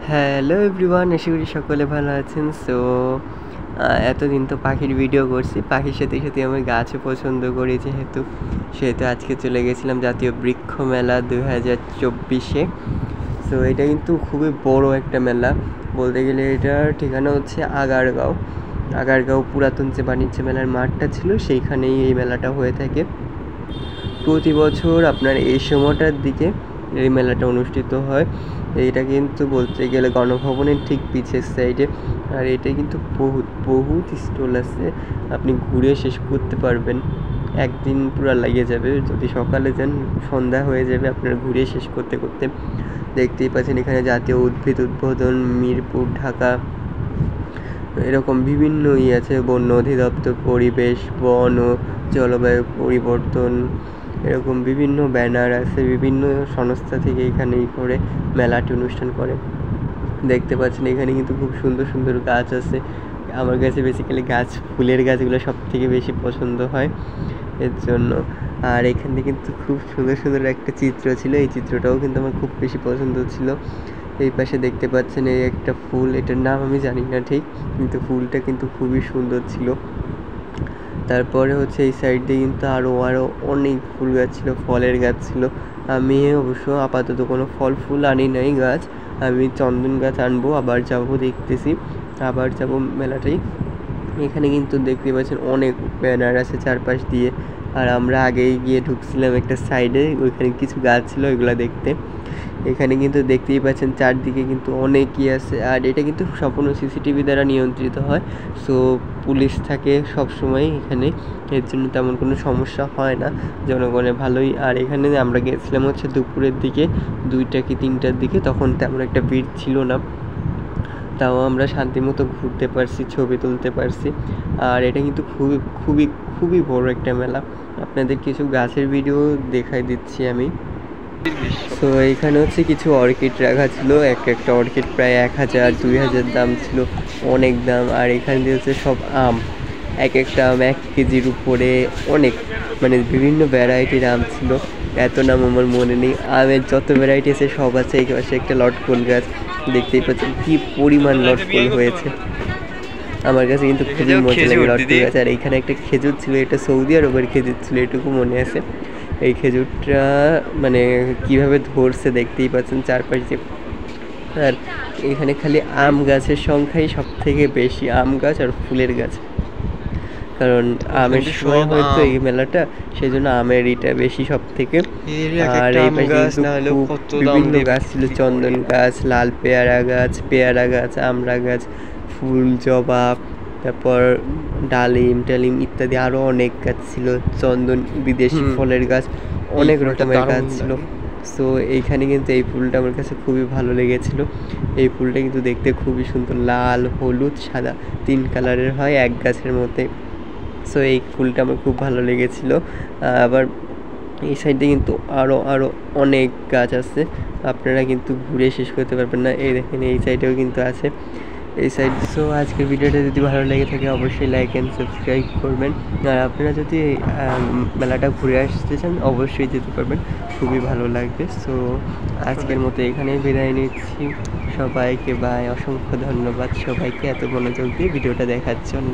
Hello everyone, আশা করি সকলে ভালো আছেন। সো এতদিন তো পাখির ভিডিও করছি, পাখির সাথে সাথে আমি গাছও পছন্দ করি সেহেতু আজকে চলে গেছিলাম জাতীয় বৃক্ষ মেলা 2024-এ। সো এটা কিন্তু খুবই বড় একটা মেলা, বলতে গেলে এটার ঠিকানা হচ্ছে আগারগাঁও পুরাতন যে বাণিজ্য মেলার মাঠটা ছিল সেইখানেই এই মেলাটা হয়ে থাকে প্রতি বছর। আপনার এই সময়টার দিকে এই মেলাটা অনুষ্ঠিত হয়। এইটা কিন্তু বলতে গেলে গণভবনের ঠিক পিছের সাইডে, আর এটা কিন্তু বহুত স্টল আছে, আপনি ঘুরে শেষ করতে পারবেন, একদিন পুরো লেগে যাবে। যদি সকালে যান সন্ধ্যা হয়ে যাবে আপনার ঘুরে শেষ করতে করতে। দেখতেই পাচ্ছেন এখানে জাতীয় উদ্ভিদ উদ্বোধন, মিরপুর, ঢাকা, এরকম বিভিন্ন আছে, বন্য অধিদপ্তর, পরিবেশ, বন ও জলবায়ু পরিবর্তন, এরকম বিভিন্ন ব্যানার আছে, বিভিন্ন সংস্থা থেকে এখানে করে মেলাটি অনুষ্ঠান করে। দেখতে পাচ্ছেন এখানে কিন্তু খুব সুন্দর সুন্দর গাছ আছে। আমার কাছে বেসিক্যালি ফুলের গাছগুলো সব থেকে বেশি পছন্দ হয় এর জন্য। আর এখানে কিন্তু খুব সুন্দর সুন্দর একটা চিত্র ছিল, এই চিত্রটাও কিন্তু আমার খুব বেশি পছন্দ ছিল। এই পাশে দেখতে পাচ্ছেন এই একটা ফুল, এটার নাম আমি জানি না ঠিক, কিন্তু ফুলটা কিন্তু খুবই সুন্দর ছিল। তারপরে হচ্ছে এই সাইড দিয়ে কিন্তু আরও অনেক ফুল গাছ ছিল, ফলের গাছ ছিল। আমি অবশ্য আপাতত কোনো ফুল আনি নাই গাছ, আমি চন্দন গাছ আনবো, আবার যাবো, দেখতেছি আবার যাবো মেলাটাই। এখানে কিন্তু দেখতে পাচ্ছেন অনেক ব্যানার আছে চারপাশ দিয়ে, আর আমরা আগেই গিয়ে ঢুকছিলাম একটা সাইডে, ওইখানে কিছু গাছ ছিল ওইগুলো দেখতে। এখানে কিন্তু দেখতেই পাচ্ছেন চারদিকে কিন্তু অনেকই আছে, আর এটা কিন্তু সম্পূর্ণ সিসিটিভি দ্বারা নিয়ন্ত্রিত হয়। সো পুলিশ থাকে সব সময় এখানে, এর জন্য তেমন কোনো সমস্যা হয় না, জনগণের ভালোই। আর এখানে আমরা গেছিলাম হচ্ছে দুপুরের দিকে, 2টা কি 3টার দিকে, তখন তেমন একটা ভিড় ছিল না, তাও আমরা শান্তি মতো ঘুরতে পারছি, ছবি তুলতে পারছি। আর এটা কিন্তু খুবই খুবই খুবই বড় একটা মেলা। আপনাদের কিছু গাছের ভিডিও দেখাই দিচ্ছি আমি। সো এইখানে হচ্ছে কিছু অর্কিড রাখা ছিল, একটা অর্কিড প্রায় 1000-2000 দাম ছিল, অনেক দাম। আর এখানে দিয়ে হচ্ছে সব আম, একটা আম 1 কেজির উপরে, অনেক মানে বিভিন্ন ভ্যারাইটির আম ছিল, এত নাম আমার মনে নেই। আমের যত ভ্যারাইটি আছে সব আছে। এই পাশে একটা লটকল গাছ, দেখতেই পাচ্ছেন কি পরিমাণ লটকল হয়েছে, আমার কাছে কিন্তু খুবই মজা লাগে লটকল গাছ। আর এইখানে একটা খেজুর ছিল, এটা সৌদি আরবের খেজুর ছিল, এটুকু মনে আছে। এই খেজুরটা মানে কিভাবে ধরছে দেখতেই পাচ্ছেন চারপাশে। আর এখানে খালি আম গাছের সংখ্যাই সব থেকে বেশি, আম গাছ আর ফুলের গাছ, কারণ আমের সময় হয়তো এই মেলাটা, সেই জন্য আমের এটা বেশি সব থেকে। আর এই পাশে বিভিন্ন গাছ ছিল, চন্দন গাছ, লাল পেয়ারা গাছ, আমড়া গাছ, ফুল জবা, তারপর ডালিম ইত্যাদি আরও অনেক গাছ ছিল, চন্দন, বিদেশি ফলের গাছ, অনেক রকমের গাছ ছিল। সো এইখানে কিন্তু এই ফুলটা আমার কাছে খুবই ভালো লেগেছিল। এই ফুলটা কিন্তু দেখতে খুবই সুন্দর, লাল, হলুদ, সাদা 3 কালারের হয় এক গাছের মধ্যে। সো এই ফুলটা আমার খুব ভালো লেগেছিল। আবার এই সাইডে কিন্তু আরও অনেক গাছ আছে, আপনারা কিন্তু ঘুরে শেষ করতে পারবেন না। এই দেখেন এই সাইডেও কিন্তু আছে এই সাইড। সো আজকের ভিডিওটা যদি ভালো লেগে থাকে অবশ্যই লাইক অ্যান্ড সাবস্ক্রাইব করবেন। আর আপনারা যদি মেলাটা ঘুরে আসতে চান অবশ্যই যেতে পারবেন, খুবই ভালো লাগবে। সো আজকের মতো এখানেই বিদায় নিচ্ছি, সবাইকে বাই, অসংখ্য ধন্যবাদ সবাইকে এত মনোযোগ দিয়ে ভিডিওটা দেখার জন্য।